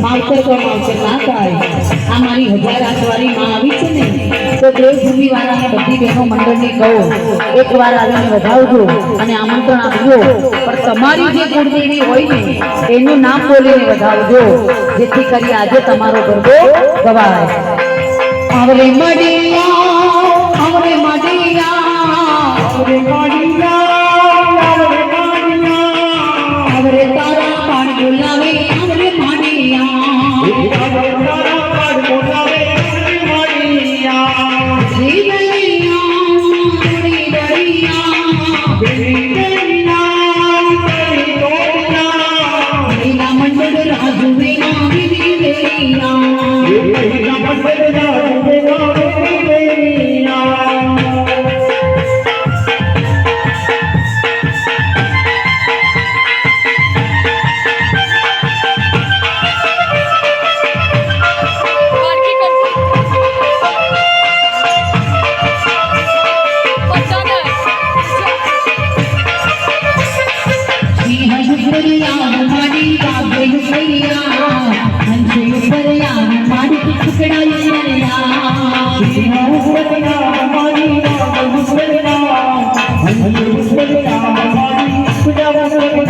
मावतर को मावतर ना થાય આ મારી 1000 આસવારી માં આવી છે ને તો દેવભૂમિ વાળાને બધી બહેનો મંડળને કહો એકવાર આવીને વધાવજો અને આમંત્રણ આપજો પણ તમારી જે કુળદેવી હોય ને એનું નામ બોલીને વધાવજો જેથી કરી આજે તમારો ગરબો ગવાય આવરે મડિયા આવરે મડિયા આવરે મડિયા આવરે તારા પાણ બોલાવે આવરે મડિયા તારા પાણ બોલાવે મડિયા જીવલિયા દરિયા દરિયા દરિયા મંડળ રાજુ વેના વિધિ વેના મંડળ રાજુ વેના વિધિ વેના Pujawara